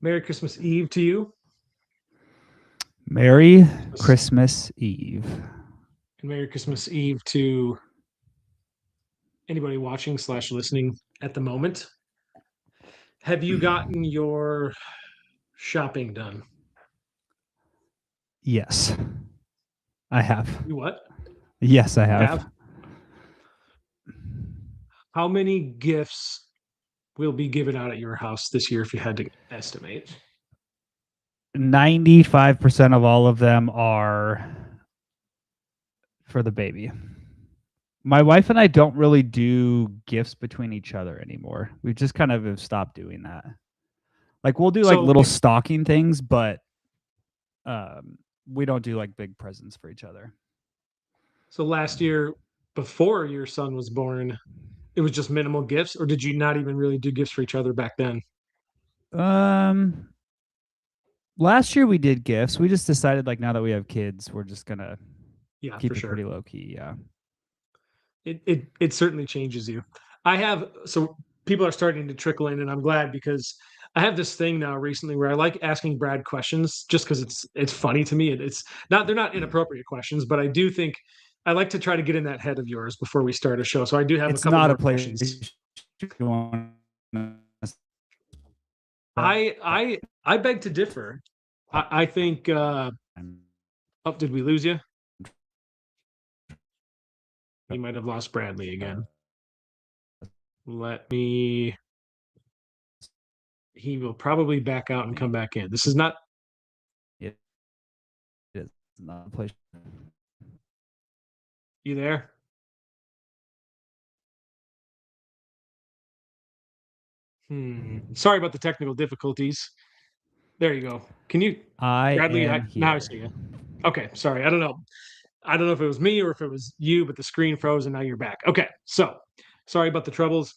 Merry Christmas Eve to you. Merry Christmas Eve. And Merry Christmas Eve to anybody watching / listening at the moment. Have you gotten your shopping done? Yes, I have. You what? Yes, I You have. have? How many gifts will be given out at your house this year if you had to estimate? 95% of all of them are for the baby. My wife and I don't really do gifts between each other anymore. We just kind of have stopped doing that. Like we'll do like So, little stocking things, but we don't do like big presents for each other. so last year, before your son was born, it was just minimal gifts, or did you not even really do gifts for each other back then? Um, Last year we did gifts. We just decided like now that we have kids, we're just gonna Yeah, for keep it sure. pretty low key. Yeah. It certainly changes you. I have so people are starting to trickle in, and I'm glad because I have this thing now recently where I like asking Brad questions just because it's funny to me. It's not they're not inappropriate questions, but I do think I like to try to get in that head of yours before we start a show. So I do have a It's couple not a more place questions. you want I beg to differ. I think. Oh, did we lose you? You might have lost Bradley again. Let me. He will probably back out and come back in. This is not. It's not a place. You there? Sorry about the technical difficulties. There you go. Can you, I Bradley? am Now I here. see you. Okay, sorry. I don't know. I don't know if it was me or if it was you, but the screen froze and now you're back. Okay, so sorry about the troubles.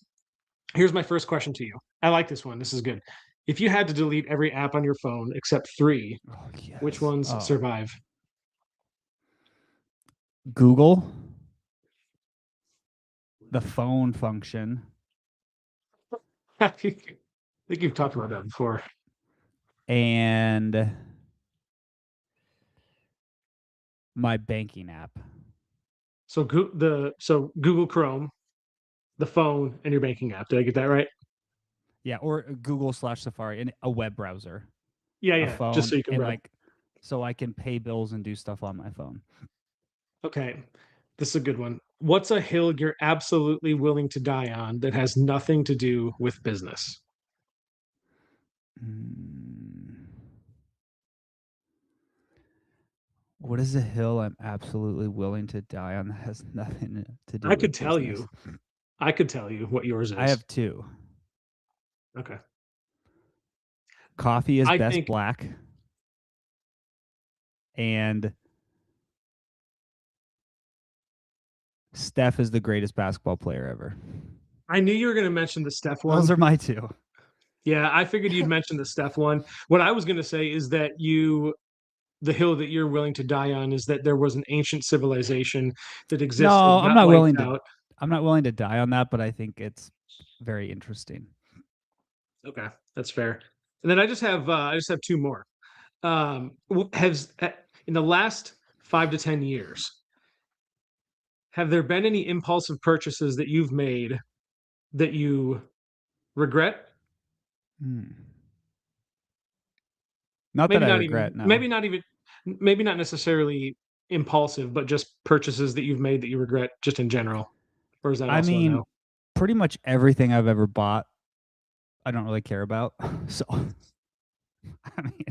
Here's my first question to you. I like this one. This is good. If you had to delete every app on your phone except three, Oh which yes. ones Oh, survive? Google, the phone function, I think you've talked about that before. and my banking app. So Google Chrome, the phone, and your banking app. Did I get that right? Yeah, or Google/Safari and a web browser, Yeah, a yeah. Just phone, so you can and browse. like so I can pay bills and do stuff on my phone. Okay, this is a good one. What's a hill you're absolutely willing to die on that has nothing to do with business? Mm. What is a hill I'm absolutely willing to die on that has nothing to do I could with tell business? you. I could tell you what yours I is. have two. Okay. Coffee is I best think black, and Steph is the greatest basketball player ever. I knew you were going to mention the Steph Those one. are my two. Yeah, I figured you'd mention the Steph one. What I was going to say is that the hill that you're willing to die on is that there was an ancient civilization that existed, No, I'm got not wiped willing to. out. I'm not willing to die on that, but I think it's very interesting. Okay, that's fair. And then I just have two more. Has in the last 5 to 10 years, have there been any impulsive purchases that you've made that you regret? Hmm. Not that Maybe I not even, regret. No. maybe not necessarily impulsive, but just purchases that you've made that you regret just in general. Or is that I also a mean, no? pretty much everything I've ever bought, I don't really care about. So, I mean,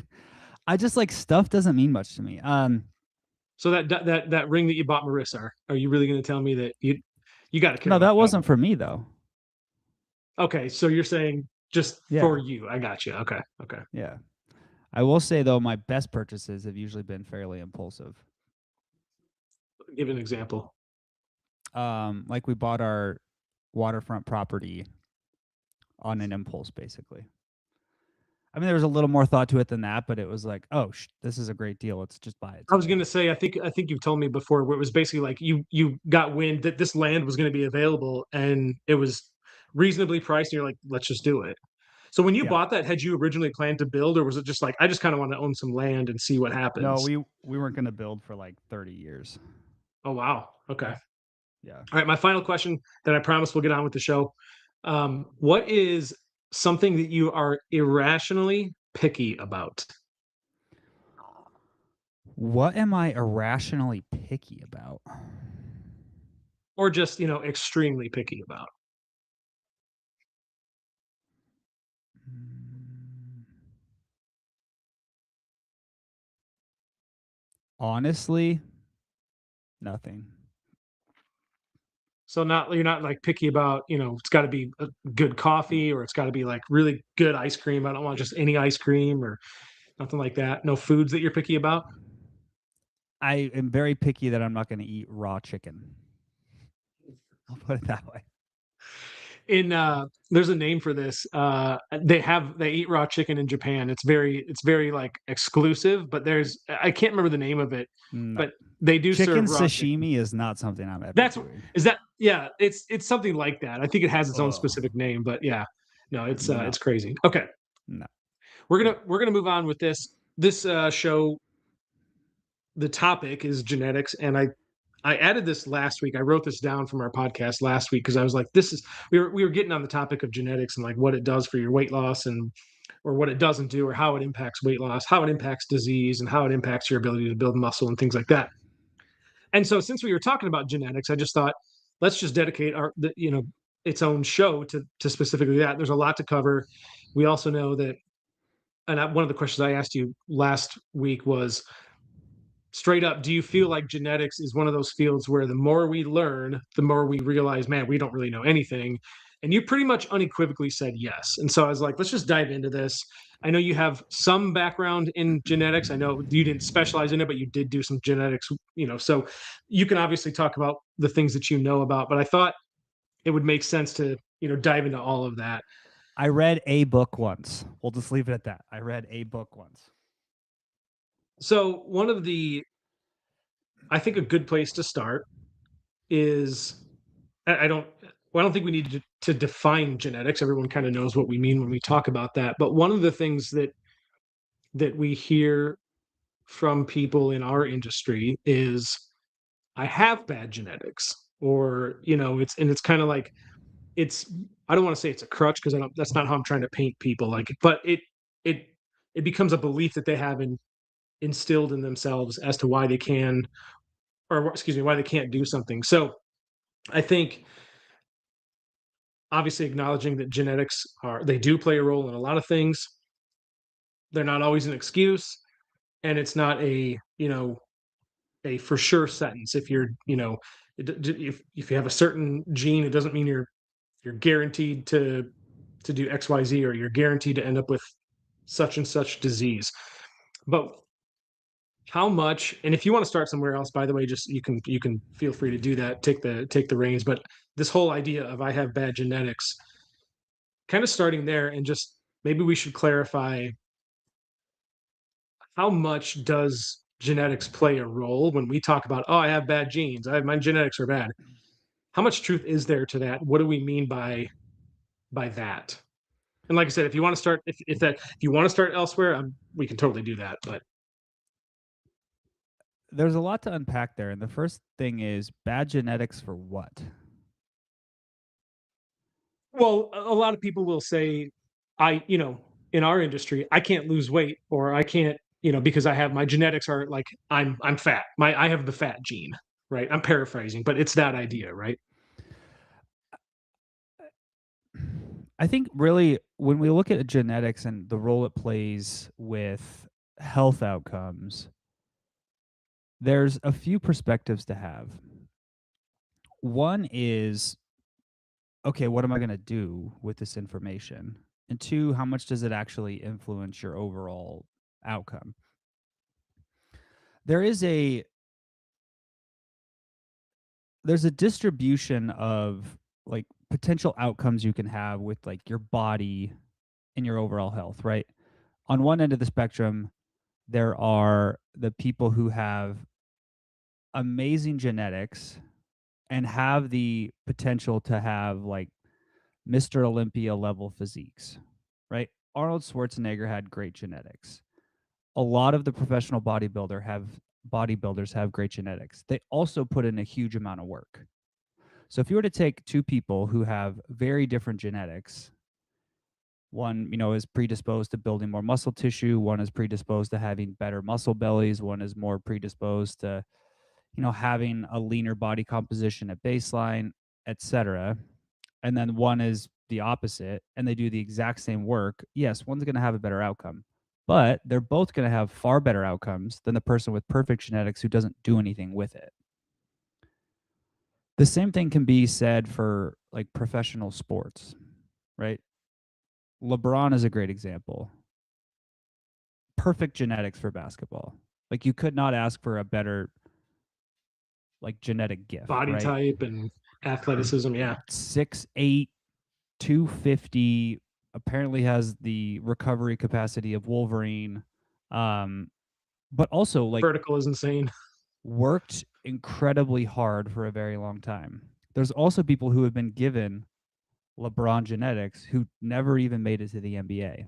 I just like stuff doesn't mean much to me. So that ring that you bought Marissa, are you really going to tell me that you got to care No, about that that wasn't one? for me though. Okay, so you're saying just Yeah, for you. I got you. Okay, okay. yeah. I will say though, my best purchases have usually been fairly impulsive. Give an example. Like we bought our waterfront property on an impulse, basically. I mean, there was a little more thought to it than that, but it was like, oh, this is a great deal. Let's just buy it I was today. going to say, I think you've told me before where it was basically like you got wind that this land was going to be available and it was reasonably priced. And you're like, let's just do it. So when you Yeah. bought that, had you originally planned to build, or was it just like I just kind of want to own some land and see what No, happens? we weren't going to build for like 30 years. Oh wow. Okay. Yeah. All right. My final question that I promise we'll get on with the show. What is something that you are irrationally picky about? What am I irrationally picky about? Or just, extremely picky about? Mm, Honestly, nothing. So you're not like picky about, it's got to be a good coffee or it's got to be like really good ice cream. I don't want just any ice cream or nothing like that. No foods that you're picky about. I am very picky that I'm not going to eat raw chicken. I'll put it that way. In There's a name for this. They eat raw chicken in Japan. It's very like exclusive, but I can't remember the name of it, No. but they do Chicken serve raw chicken. sashimi is not something I'm ever That's doing. is that yeah, it's something like that. I think it has its own Oh, specific name, but yeah. No, no, it's crazy. Okay. no. We're gonna move on with this show. The topic is genetics, and I added this last week. I wrote this down from our podcast last week because I was like, this is we were getting on the topic of genetics and like what it does for your weight loss and or what it doesn't do or how it impacts weight loss, how it impacts disease, and how it impacts your ability to build muscle and things like that. And so since we were talking about genetics, I just thought let's just dedicate its own show to specifically that. There's a lot to cover. We also know that, and one of the questions I asked you last week was straight up, do you feel like genetics is one of those fields where the more we learn, the more we realize, man, we don't really know anything? And you pretty much unequivocally said yes. And so I was like, let's just dive into this. I know you have some background in genetics. I know you didn't specialize in it, but you did do some genetics, so you can obviously talk about the things that you know about, but I thought it would make sense to, dive into all of that. I read a book once. We'll just leave it at that. I read a book once. So one of the, I think a good place to start is I don't well, I don't think we need to define genetics. Everyone kind of knows what we mean when we talk about that. But one of the things that we hear from people in our industry is I have bad genetics, or it's kind of like it's I don't want to say it's a crutch because I don't that's not how I'm trying to paint people like, but it it becomes a belief that they have instilled in themselves as to why they can, or excuse me, why they can't do something. So I think obviously acknowledging that genetics they do play a role in a lot of things. They're not always an excuse, and it's not a for sure sentence. If you're if you have a certain gene, it doesn't mean you're guaranteed to do XYZ, or you're guaranteed to end up with such and such disease. But how much, and if you want to start somewhere else, by the way, just you can feel free to do that, take the reins. But this whole idea of I have bad genetics, kind of starting there, and just maybe we should clarify how much does genetics play a role when we talk about, oh, I have bad genes, my genetics are bad. How much truth is there to that? What do we mean by that? And like I said, if you want to start, if you want to start elsewhere, we can totally do that. But There's a lot to unpack there. And the first thing is bad genetics for what? well, a lot of people will say, in our industry, I can't lose weight, or I can't, because I have my genetics are like I'm fat. I have the fat gene, right? I'm paraphrasing, but it's that idea, right? I think really when we look at genetics and the role it plays with health outcomes, there's a few perspectives to have. One is, okay, what am I going to do with this information? And two, how much does it actually influence your overall outcome? There is there's a distribution of like potential outcomes you can have with like your body and your overall health, right? On one end of the spectrum, there are the people who have amazing genetics and have the potential to have like Mr. Olympia level physiques, right? Arnold Schwarzenegger had great genetics. A lot of the professional bodybuilders have great genetics. They also put in a huge amount of work. So if you were to take two people who have very different genetics, one, is predisposed to building more muscle tissue, one is predisposed to having better muscle bellies, one is more predisposed to, having a leaner body composition at baseline, etc. And then one is the opposite and they do the exact same work. Yes, one's going to have a better outcome, but they're both going to have far better outcomes than the person with perfect genetics who doesn't do anything with it. The same thing can be said for like professional sports, right? LeBron is a great example. Perfect genetics for basketball. Like you could not ask for a better like genetic gift, Body right? type and athleticism, yeah. 6'8", 250, apparently has the recovery capacity of Wolverine. But also like Vertical is insane. worked incredibly hard for a very long time. There's also people who have been given LeBron genetics who never even made it to the NBA.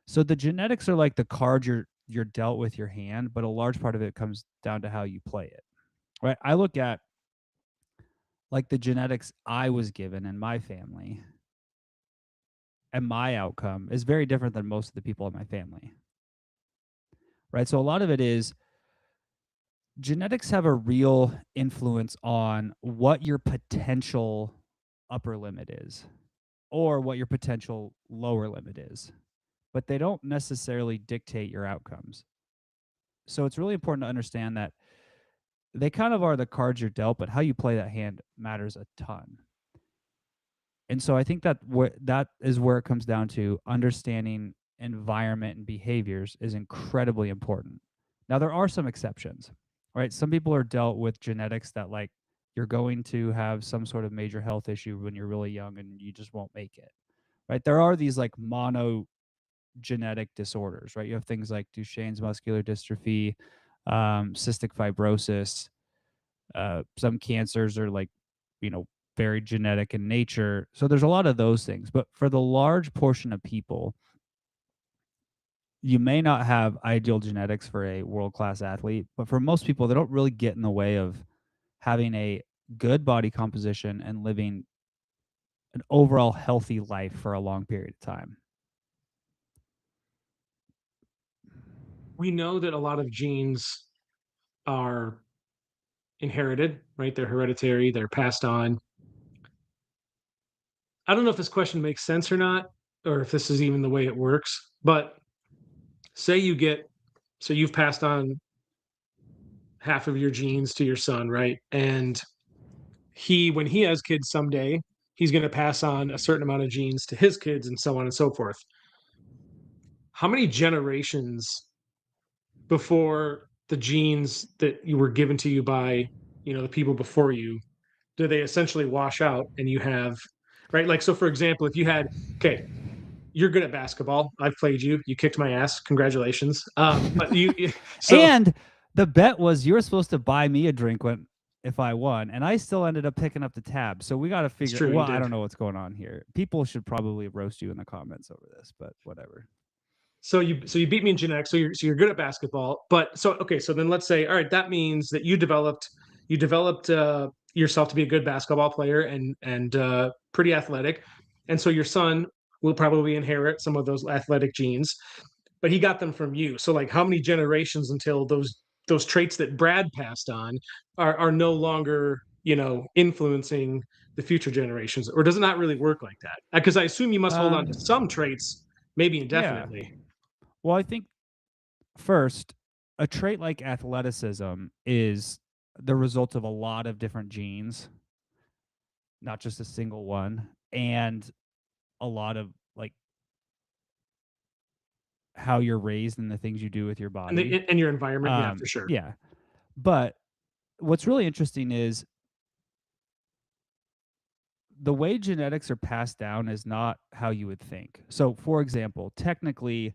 So the genetics are like the card you're dealt with your hand, but a large part of it comes down to how you play it. Right? I look at like the genetics I was given in my family, and my outcome is very different than most of the people in my family. Right? So a lot of it is genetics have a real influence on what your potential upper limit is or what your potential lower limit is, but they don't necessarily dictate your outcomes. So it's really important to understand that they kind of are the cards you're dealt, but how you play that hand matters a ton. And so I think that that is where it comes down to understanding environment and behaviors is incredibly important. Now there are some exceptions, right? Some people are dealt with genetics that like you're going to have some sort of major health issue when you're really young and you just won't make it. Right? There are these like monogenetic disorders, right? You have things like Duchenne's muscular dystrophy, cystic fibrosis. Some cancers are like, very genetic in nature. So there's a lot of those things. But for the large portion of people, you may not have ideal genetics for a world-class athlete, but for most people, they don't really get in the way of having a good body composition and living an overall healthy life for a long period of time. We know that a lot of genes are inherited, right? They're hereditary, they're passed on. I don't know if this question makes sense or not, or if this is even the way it works, but say you get, so you've passed on half of your genes to your son, right? And when he has kids someday, he's going to pass on a certain amount of genes to his kids and so on and so forth. How many generations before the genes that you were given to you by, the people before you, do they essentially wash out and you have, right? Like, so for example, if you had, okay, you're good at basketball. I've played you. You kicked my ass. Congratulations. But so And the bet was you were supposed to buy me a drink if I won, and I still ended up picking up the tab. So we got to it's figure. true. You Well, I did. don't know what's going on here. People should probably roast you in the comments over this, but whatever. So you beat me in genetics. So you're good at basketball. But so okay. So then let's say, all right, that means that you developed yourself to be a good basketball player and pretty athletic, and so your son will probably inherit some of those athletic genes, but he got them from you. So like, how many generations until those traits that Brad passed on are no longer influencing the future generations, or does it not really work like that? Because I assume you must hold on to some Um, traits, maybe yeah. indefinitely. Well, I think first, a trait like athleticism is the result of a lot of different genes, not just a single one, and a lot of like how you're raised and the things you do with your And body. the, in your environment, yeah, for sure. Yeah. But what's really interesting is the way genetics are passed down is not how you would think. So, for example, technically,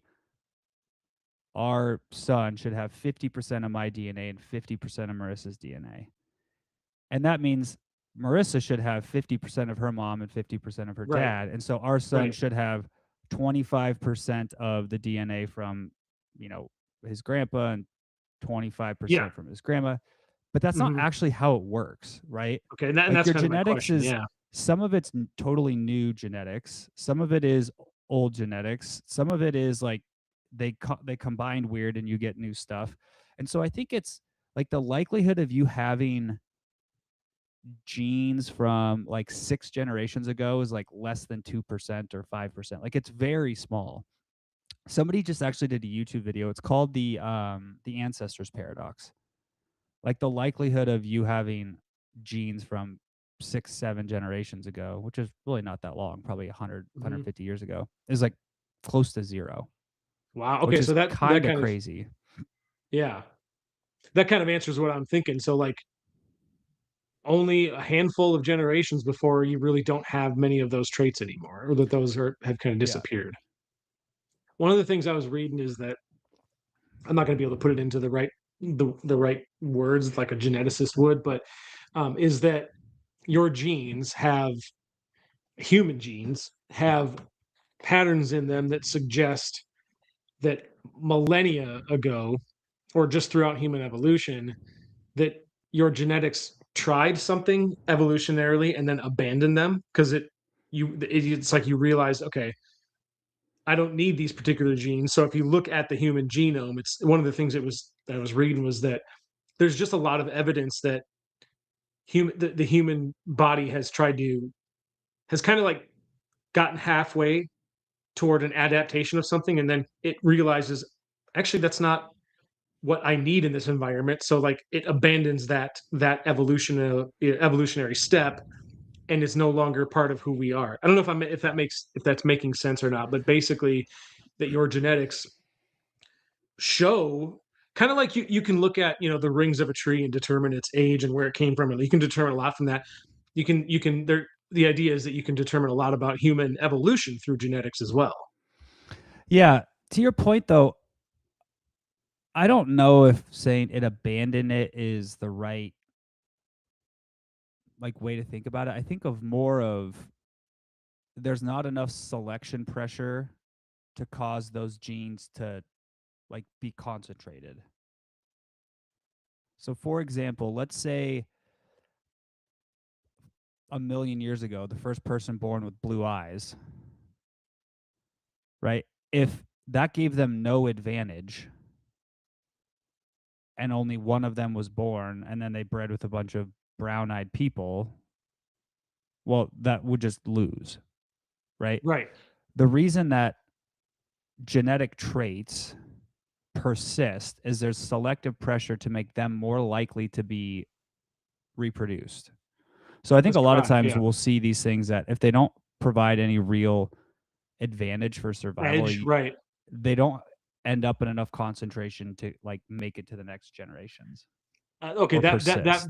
our son should have 50% of my DNA and 50% of Marissa's DNA. And that means Marissa should have 50% of her mom and 50% of her Right, dad. And so our son right. should have 25% of the DNA from, you know, his grandpa and Yeah. 25% from his grandma. But that's not Hmm. actually how it works, right? Okay. And Like that's your kind of my genetics question. is Yeah. some of it's totally new genetics, some of it is old genetics, some of it is like they combined weird and you get new stuff. And so I think it's like the likelihood of you having genes from like 6 generations ago is like less than 2% or 5%. Like it's very small. Somebody just actually did a YouTube video. It's called the ancestors paradox. Like the likelihood of you having genes from 6 7 generations ago, which is really not that long, probably 100 Hmm. 150 years ago, is like close to zero, Wow. which Okay. is So that kind of kind of, crazy. yeah, that kind of answers what I'm thinking. So like only a handful of generations before you really don't have many of those traits anymore, or that those are have kind of Yeah. disappeared. One of the things I was reading is that I'm not going to be able to put it into the right words like a geneticist would, but is that your genes have human genes have patterns in them that suggest that millennia ago, or just throughout human evolution, that your genetics tried something evolutionarily and then abandoned them because it's like you realize, okay, I don't need these particular genes. So if you look at the human genome, it's one of the things that I was reading was that there's just a lot of evidence that the human body has kind of like gotten halfway toward an adaptation of something, and then it realizes actually that's not what I need in this environment. So like it abandons that evolutionary step and is no longer part of who we are. I don't know if that's making sense or not, but basically that your genetics show kind of like you can look at the rings of a tree and determine its age and where it came from, and you can determine a lot from that. You can there The idea is that you can determine a lot about human evolution through genetics as well. Yeah. To your point though, I don't know if saying it abandoned it is the right like way to think about it. I think of more of there's not enough selection pressure to cause those genes to like be concentrated. So for example, let's say a million years ago, the first person born with blue eyes, right? If that gave them no advantage and only one of them was born and then they bred with a bunch of brown-eyed people, well, that would just lose, right? Right. The reason that genetic traits persist is there's selective pressure to make them more likely to be reproduced. So I think Let's a lot of survive. times Yeah. we'll see these things that if they don't provide any real advantage for survival, Edge. Right. they don't end up in enough concentration to like make it to the next generations Okay. or persist.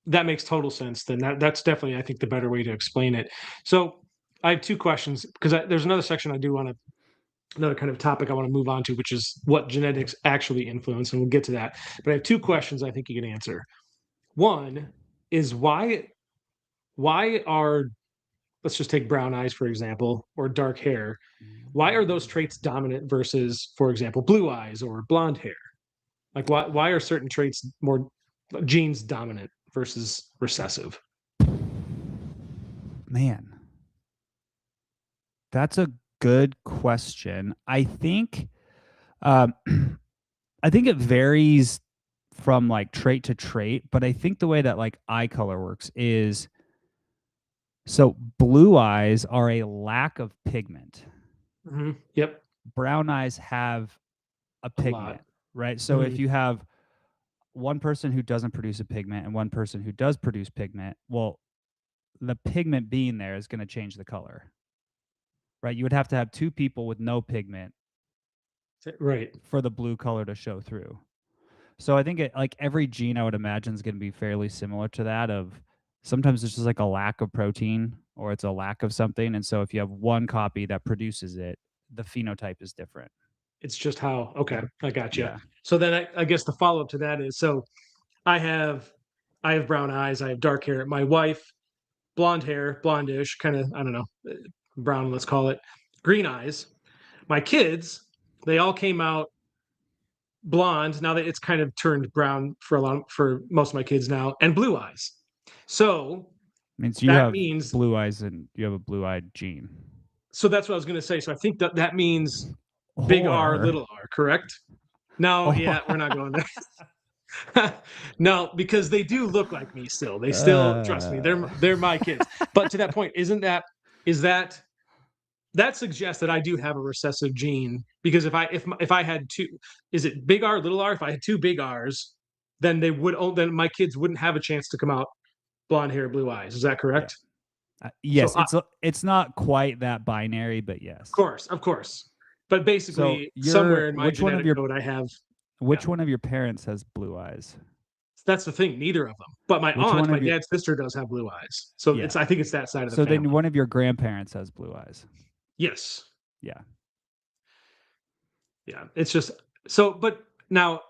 That makes total sense. Then that's definitely, I think, the better way to explain it. So I have two questions because there's another section I do want to another kind of topic I want to move on to, which is what genetics actually influence, and we'll get to that. But I have two questions I think you can answer. One is why are let's just take brown eyes for example, or dark hair. Why are those traits dominant versus, for example, blue eyes or blonde hair? Like why are certain traits more genes dominant versus recessive? Man, that's a good question. Um, I think it varies from like trait to trait, but I think the way that like eye color works is so blue eyes are a lack of pigment. Yep, Brown eyes have a a lot. pigment, right? So if Mhm. you have one person who doesn't produce a pigment and one person who does produce pigment, well, the pigment being there is going to change the color, right? You would have to have two people with no pigment Right. for the blue color to show through. So I think like every gene I would imagine is going to be fairly similar to that of sometimes it's just like a lack of protein or it's a lack of something. And so if you have one copy that produces it, the phenotype is different. It's just how, okay, I got you. Yeah. So then I guess the follow up to that is, so I have I have brown eyes, I have dark hair. My wife, blonde hair, blondish, kind of, I don't know, brown, let's call it. green eyes. My kids, they all came out blonde. Now that it's kind of turned brown for most of my kids now, and blue eyes. So Means you that have means blue eyes and you have a blue-eyed gene. so that's what I was going to say. So I think that means big R, Or little r, correct? No, or yeah, we're not going there. No, because they do look like me still. They still trust me. They're my kids. But to that point, is that suggests that I do have a recessive gene because if I had two, is it big R, little r? If I had two big R's, then then my kids wouldn't have a chance to come out blonde hair, blue eyes. Is that yeah. correct? So Yes, it's not quite that binary, but yes. of course. But So basically, you're somewhere in my genetic code, I have. Yeah, which one of your parents has blue eyes? that's the thing. Neither of them. But my Which one aunt, my of your dad's sister, does have blue eyes. So yeah. I think it's that side of the So then family. one of your grandparents has blue eyes. Yes. Yeah. Yeah. It's just so. But now,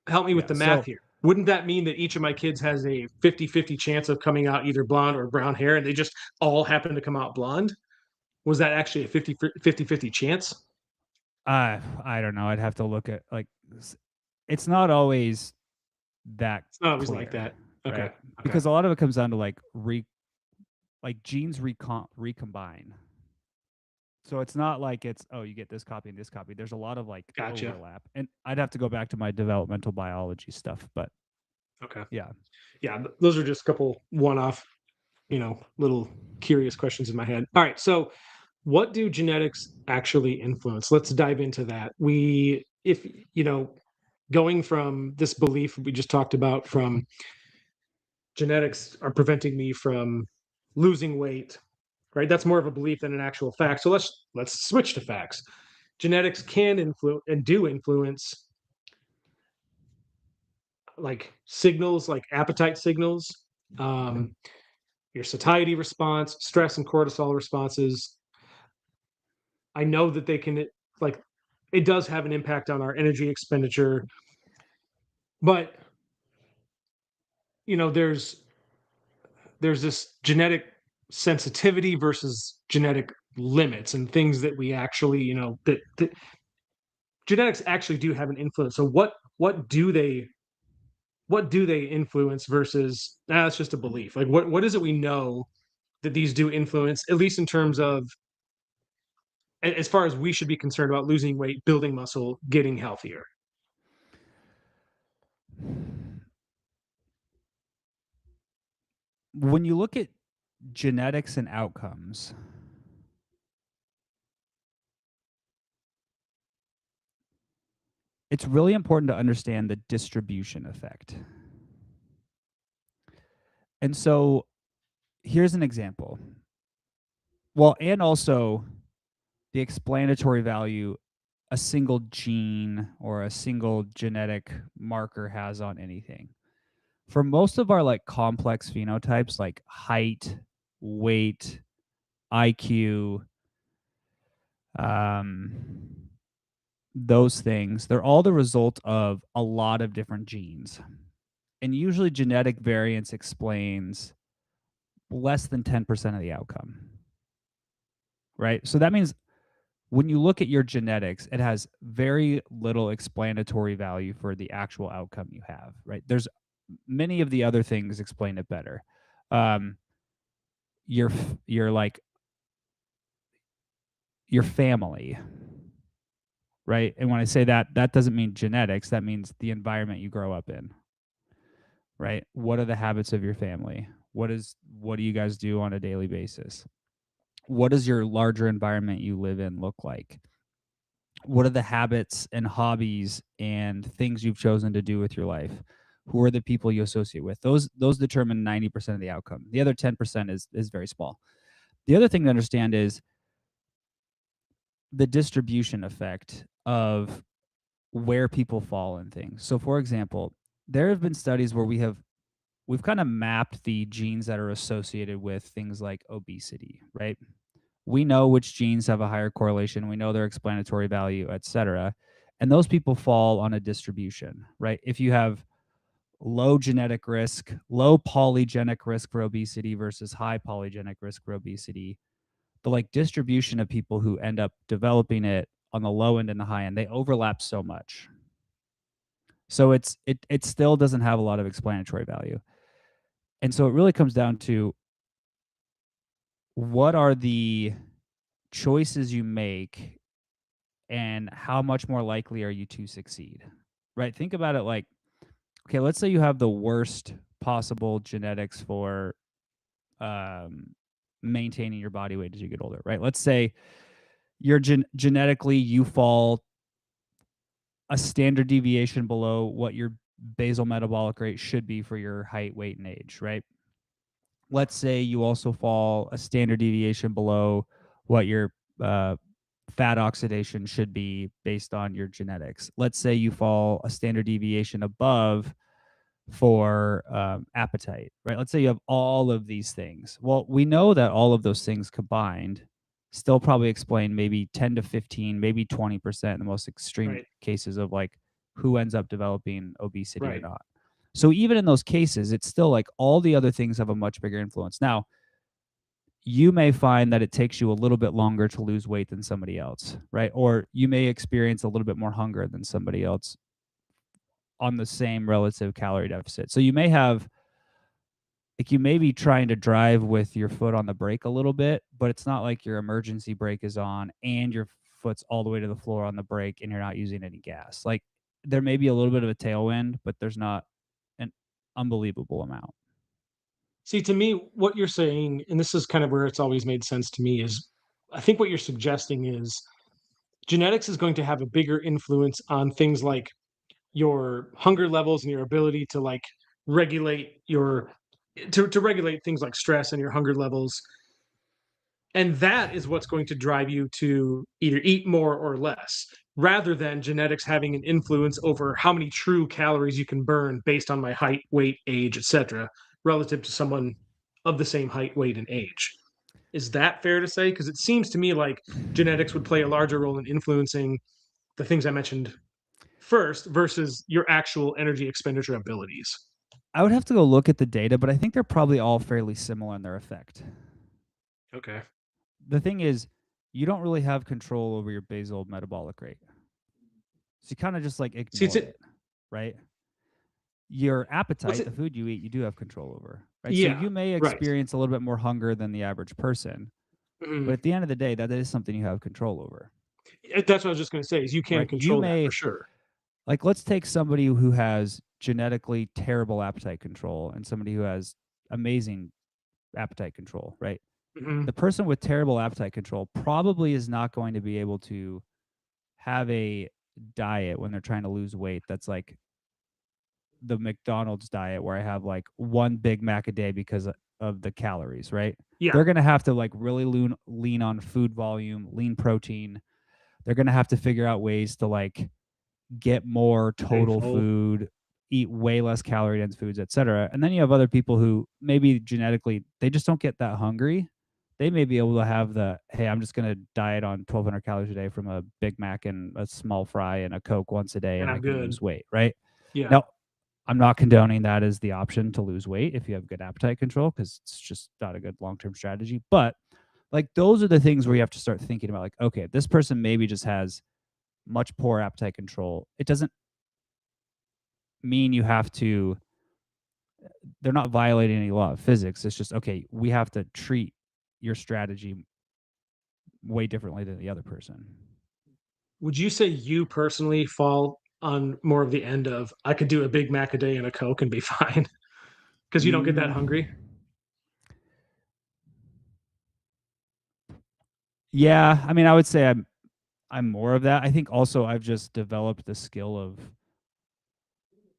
help me with Yeah. the math So here. Wouldn't that mean that each of my kids has a 50-50 chance of coming out either blonde or brown hair, and they just all happen to come out blonde? Was that actually a 50-50 chance? I don't know. I'd have to look at it's not always that It's not always like clear, that. Okay. right? Okay. Because a lot of it comes down to genes recombine. So it's not like it's you get this copy and this copy. There's a lot of Gotcha. overlap. And I'd have to go back to my developmental biology stuff, but Okay. yeah. Yeah. Those are just a couple one-off, little curious questions in my head. All right. So, what do genetics actually influence? Let's dive into that. If going from this belief we just talked about, from genetics are preventing me from losing weight, right? That's more of a belief than an actual fact. So let's switch to facts. Genetics can influence and do influence like signals, like appetite signals, um, your satiety response, stress and cortisol responses. I know that they can, like, it does have an impact on our energy expenditure, but there's this genetic sensitivity versus genetic limits and things that we actually, that genetics actually do have an influence. So what do they influence versus it's just a belief? Like what is it we know that these do influence, at least in terms of as far as we should be concerned about losing weight, building muscle, getting healthier? When you look at genetics and outcomes, it's really important to understand the distribution effect. And so here's an example. Well, and also the explanatory value a single gene or a single genetic marker has on anything. For most of our complex phenotypes like height, weight, IQ, those things, they're all the result of a lot of different genes. And usually genetic variance explains less than 10% of the outcome. Right? So that means when you look at your genetics, it has very little explanatory value for the actual outcome you have, right? There's many of the other things explain it better. Your your family, right? And when I say that, that doesn't mean genetics. That means the environment you grow up in, right? What are the habits of your family? What do you guys do on a daily basis? What does your larger environment you live in look like? What are the habits and hobbies and things you've chosen to do with your life? Who are the people you associate with? Those determine 90% of the outcome. The other 10% is very small. The other thing to understand is the distribution effect of where people fall in things. So for example, there have been studies where we've kind of mapped the genes that are associated with things like obesity, right? We know which genes have a higher correlation. We know their explanatory value, et cetera. And those people fall on a distribution, right? If you have low genetic risk, low polygenic risk for obesity versus high polygenic risk for obesity, the like distribution of people who end up developing it on the low end and the high end, they overlap so much. So it still doesn't have a lot of explanatory value. And so it really comes down to what are the choices you make and how much more likely are you to succeed? Right? Think about it like, okay, let's say you have the worst possible genetics for maintaining your body weight as you get older, right? Let's say you're genetically you fall a standard deviation below what your basal metabolic rate should be for your height, weight, and age, right? Let's say you also fall a standard deviation below what your fat oxidation should be based on your genetics. Let's say you fall a standard deviation above for appetite, right? Let's say you have all of these things. Well, we know that all of those things combined still probably explain maybe 10 to 15, maybe 20% in the most extreme Right. cases of like who ends up developing obesity or Right. not. So even in those cases, it's still like all the other things have a much bigger influence. Now, you may find that it takes you a little bit longer to lose weight than somebody else, right? Or you may experience a little bit more hunger than somebody else on the same relative calorie deficit. So you may have like you may be trying to drive with your foot on the brake a little bit, but it's not like your emergency brake is on and your foot's all the way to the floor on the brake and you're not using any gas. Like there may be a little bit of a tailwind, but there's not an unbelievable amount. See, to me, what you're saying, and this is kind of where it's always made sense to me, is I think what you're suggesting is genetics is going to have a bigger influence on things like your hunger levels and your ability to like regulate your to regulate things like stress and your hunger levels. And that is what's going to drive you to either eat more or less, rather than genetics having an influence over how many true calories you can burn based on my height, weight, age, etc., relative to someone of the same height, weight, and age. Is that fair to say? Because it seems to me like genetics would play a larger role in influencing the things I mentioned first versus your actual energy expenditure abilities. I would have to go look at the data, but I think they're probably all fairly similar in their effect. Okay. The thing is, you don't really have control over your basal metabolic rate. So you kind of just like See, ignore it, right? Your what's appetite, the it? food you eat, you do have control over, right? So Yeah, you may right. experience a little bit more hunger than the average person, but Mhm. at the end of the day, that is something you have control over, That's what I was just going to say. Is you can right? You control that for may, sure. like, let's take somebody who has genetically terrible appetite control and somebody who has amazing appetite control, right? Mhm. The person with terrible appetite control probably is not going to be able to have a diet when they're trying to lose weight that's like the McDonald's diet where I have like one Big Mac a day because of the calories, right? Yeah, They're going to have to like really lean on food volume, lean protein. They're going to have to figure out ways to like get more stay total full. food, eat way less calorie dense foods, etc. And then you have other people who maybe genetically they just don't get that hungry. They may be able to have the hey, I'm just going to diet on 1,200 calories a day from a Big Mac and a small fry and a Coke once a day, And and I I'm can good. lose weight, right? Yeah. Now, I'm not condoning that as the option to lose weight if you have good appetite control because it's just not a good long term strategy. But like those are the things where you have to start thinking about like, okay, this person maybe just has much poor appetite control. It doesn't mean you have to they're not violating any law of physics. It's just okay, we have to treat your strategy way differently than the other person. Would you say you personally fall on more of the end of I could do a Big Mac a day and a Coke and be fine because you don't get that Mm, hungry? yeah, I mean, I would say I'm more of that. I think also I've just developed the skill of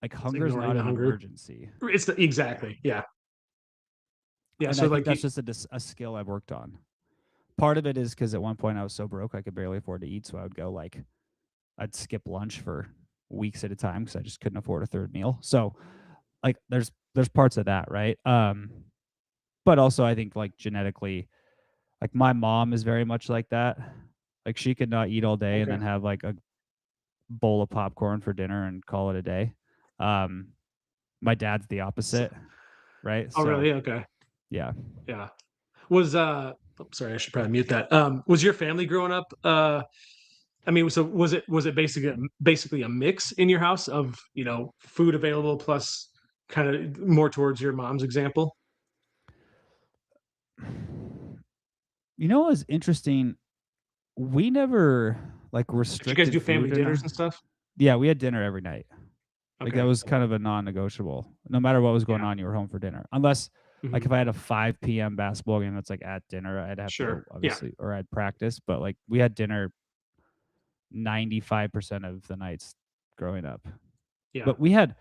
like It's hunger is ignoring not the an hunger. emergency. It's the, exactly. Yeah. Yeah. And So I think like that's you, just a skill I've worked on. Part of it is because at one point I was so broke I could barely afford to eat, so I would go like I'd skip lunch for weeks at a time because I just couldn't afford a third meal. So like there's parts of that, right? But also I think like genetically, like my mom is very much like that. Like she could not eat all day and okay. then have like a bowl of popcorn for dinner and call it a day. Um, my dad's the So, opposite, right? oh So really? Okay. yeah. Yeah. Was Oh, sorry, I should probably mute that. Was your family growing up? I mean, so was it basically a mix in your house of food available plus kind of more towards your mom's example? You know what was interesting? We never like Did you guys restricted do family food in dinners our. and stuff? Yeah, we had dinner every night. Like that Okay. was kind of a non-negotiable. No matter what was going Yeah. on, you were home for dinner. Unless like Hmm. if I had a 5 p.m. basketball game that's like at dinner, I'd have to go Sure. Yeah. obviously or I'd practice. But like we had dinner 95% of the nights growing up. Yeah. But we had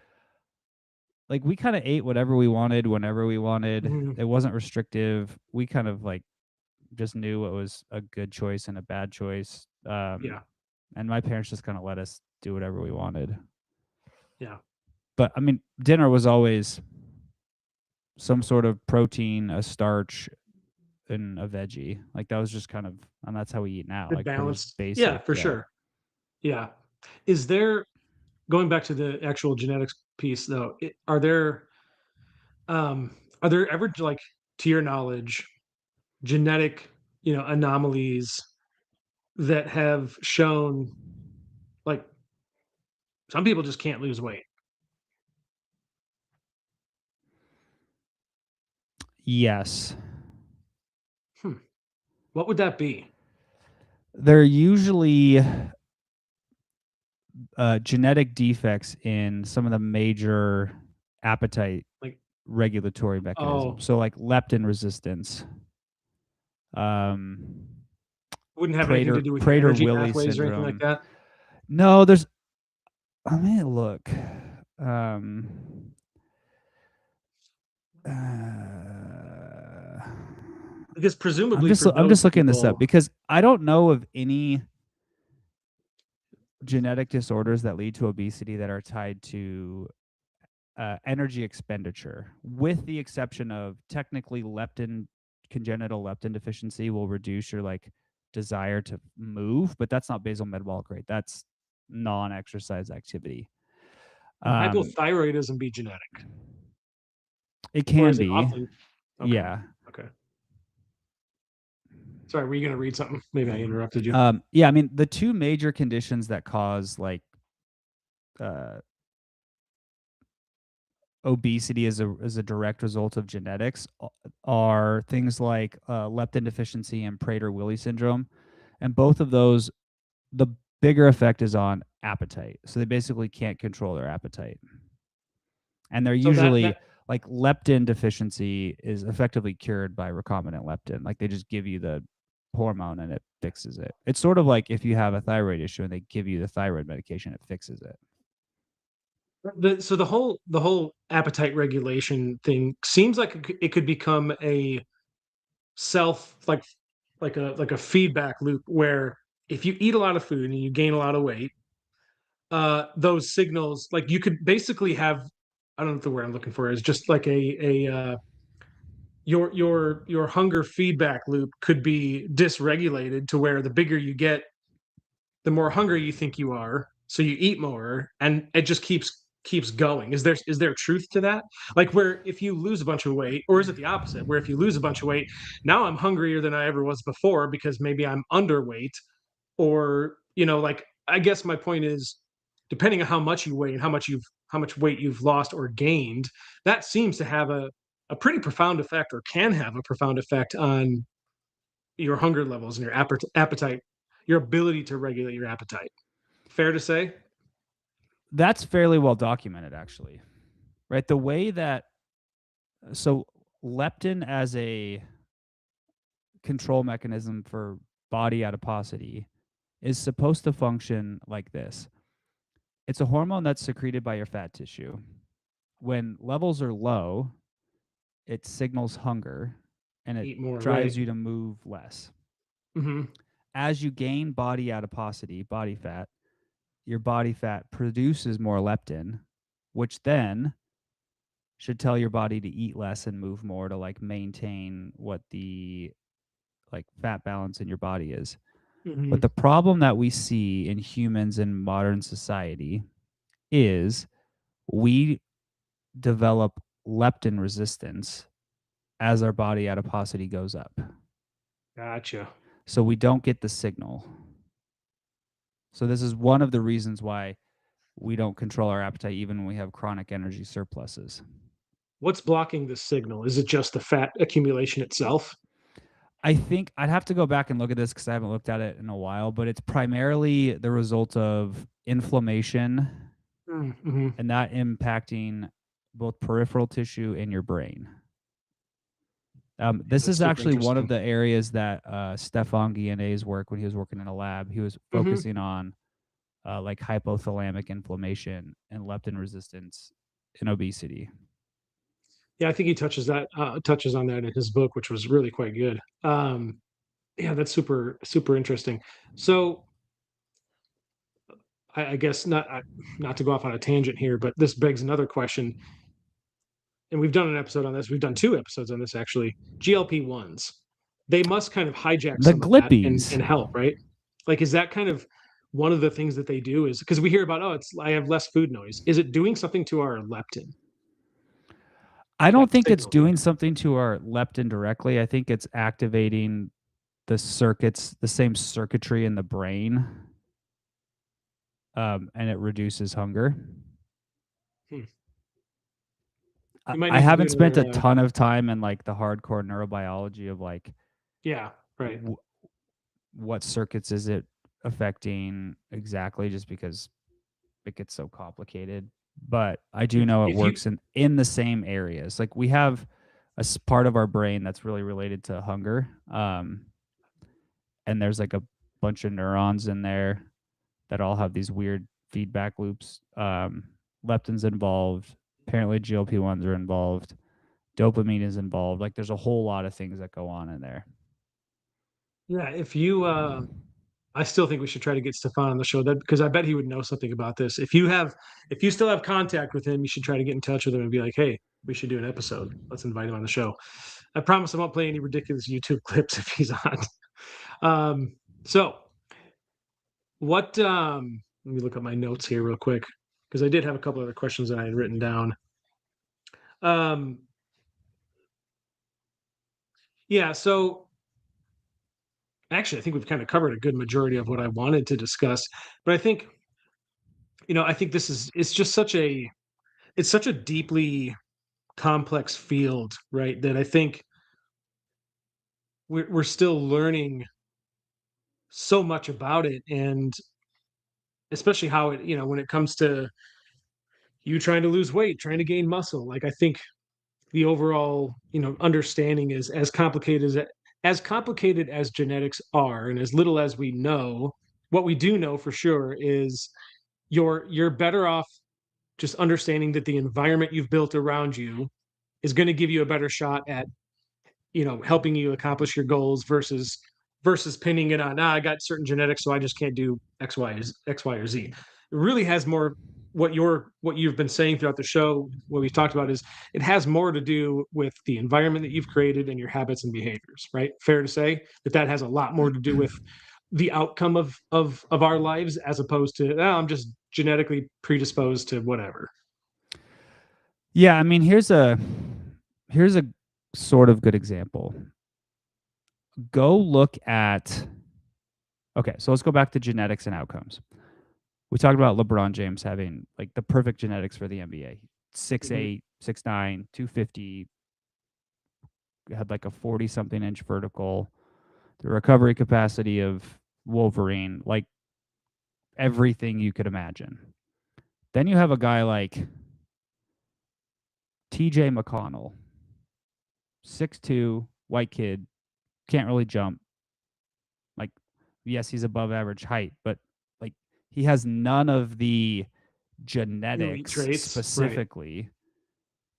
like we kind of ate whatever we wanted whenever we wanted. Hmm. It wasn't restrictive. We kind of like just knew what was a good choice and a bad choice. Yeah. And my parents just kind of let us do whatever we wanted. Yeah. But I mean, dinner was always some sort of protein, a starch, and a veggie. Like that was just kind of, and that's how we eat now. Good Like pretty just balance. Yeah, basic. for Yeah. sure. Yeah. Is there going back to the actual genetics piece though? Are there ever like, to your knowledge, genetic anomalies that have shown like some people just can't lose weight? Yes. Hmm. What would that be? They're usually genetic defects in some of the major appetite Like, regulatory oh, mechanisms. So like leptin resistance, um, wouldn't have anything to Prader do with your Prader energy Willi pathways or anything like syndrome. that? No, there's. I mean, look. Um, uh, Because presumably for I'm those just looking this up people, because I don't know of any genetic disorders that lead to obesity that are tied to energy expenditure, with the exception of technically congenital leptin deficiency will reduce your like desire to move, but that's not basal metabolic rate. That's non-exercise activity. can Um, hypothyroidism be genetic? it Or can is it be, often? Okay. yeah. Okay. Sorry, were you going to read something? Maybe I interrupted you. Yeah, I mean the two major conditions that cause like uh, obesity as a direct result of genetics are things like leptin deficiency and Prader-Willi syndrome, and both of those, the bigger effect is on appetite. So they basically can't control their appetite, and they're So that usually like leptin deficiency is effectively cured by recombinant leptin. Like they just give you the hormone and it fixes it. It's sort of like if you have a thyroid issue and they give you the thyroid medication, it fixes it. so the whole appetite regulation thing seems like it could become a self like a feedback loop where if you eat a lot of food and you gain a lot of weight, those signals like you could basically have, I don't know if the word I'm looking for is just like a your hunger feedback loop could be dysregulated to where the bigger you get, the more hungry you think you are, so you eat more, and it just keeps going. Is there truth to that? Like where if you lose a bunch of weight, or is it the opposite? Where if you lose a bunch of weight, now I'm hungrier than I ever was before because maybe I'm underweight, or like I guess my point is, depending on how much you weigh and how much weight you've lost or gained, that seems to have a pretty profound effect, or can have a profound effect on your hunger levels and your appetite, your ability to regulate your appetite. Fair to say? That's fairly well documented, actually, right? The way that so leptin as a control mechanism for body adiposity is supposed to function like this. It's a hormone that's secreted by your fat tissue. When levels are low, it signals hunger and it Eat more, right? drives you to move less. Hmm. As you gain body adiposity, body fat, your body fat produces more leptin, which then should tell your body to eat less and move more to like maintain what the like fat balance in your body is. Hmm. But the problem that we see in humans in modern society is we develop leptin resistance as our body adiposity goes up. Gotcha. So we don't get the signal. So this is one of the reasons why we don't control our appetite even when we have chronic energy surpluses. What's blocking the signal? Is it just the fat accumulation itself? I think I'd have to go back and look at this because I haven't looked at it in a while, but it's primarily the result of inflammation Mm-hmm. and that impacting both peripheral tissue and your brain. Yeah, This that's is super actually one of interesting. the areas that Stefan Guillenet's work when he was working in a lab, he was Hmm. focusing on like hypothalamic inflammation and leptin resistance in obesity. Yeah, I think he touches on that in his book, which was really quite good. Yeah, that's super interesting. So I guess not to go off on a tangent here, but this begs another question. And we've done an episode on this. We've done two episodes on this actually. GLP-1s, they must kind of hijack The some of that glippies. and help, right? Like, is that kind of one of the things that they do? Is because we hear about, oh, it's I have less food noise. Is it doing something to our leptin, I that don't think it's signal we doing get? something to our leptin directly. I think it's activating the circuits, the same circuitry in the brain, and it reduces hunger. Hmm. We might I need to do haven't spent a another. ton of time in like the hardcore neurobiology of like Yeah, right. w- what circuits is it affecting exactly, just because it gets so complicated. But I do know it If you works in the same areas. Like we have a part of our brain that's really related to hunger, and there's like a bunch of neurons in there that all have these weird feedback loops. Leptin's involved. Apparently, GLP-1s are involved. Dopamine is involved. Like, there's a whole lot of things that go on in there. yeah, if you I still think we should try to get Stefan on the show that because I bet he would know something about this. If you still have contact with him, you should try to get in touch with him and be like, hey, we should do an episode. Let's invite him on the show. I promise I won't play any ridiculous YouTube clips if he's on. So what let me look at my notes here real quick because I did have a couple other questions that I had written down. Um yeah, so actually I think we've kind of covered a good majority of what I wanted to discuss, but I think I think this is it's such a deeply complex field, right? That I think we're still learning so much about it, and especially how it when it comes to you trying to lose weight, trying to gain muscle. Like I think the overall understanding is as complicated as genetics are, and as little as we know. What we do know for sure is you're better off just understanding that the environment you've built around you is going to give you a better shot at helping you accomplish your goals versus pinning it on I got certain genetics so I just can't do x y or z. It really has more what you've been saying throughout the show, what we've talked about is it has more to do with the environment that you've created and your habits and behaviors, right? Fair to say that has a lot more to do with the outcome of our lives as opposed to I'm just genetically predisposed to whatever. Yeah, I mean, here's a sort of good example. Go look at Okay, so let's go back to genetics and outcomes. We talked about LeBron James having like the perfect genetics for the NBA. Mm-hmm. 6'8", 6'9", 250, had like a 40 something inch vertical, the recovery capacity of Wolverine, like everything you could imagine. Then you have a guy like TJ McConnell, 6'2", white kid, can't really jump. Like, yes, he's above average height, but like he has none of the Elite genetics traits, right? specifically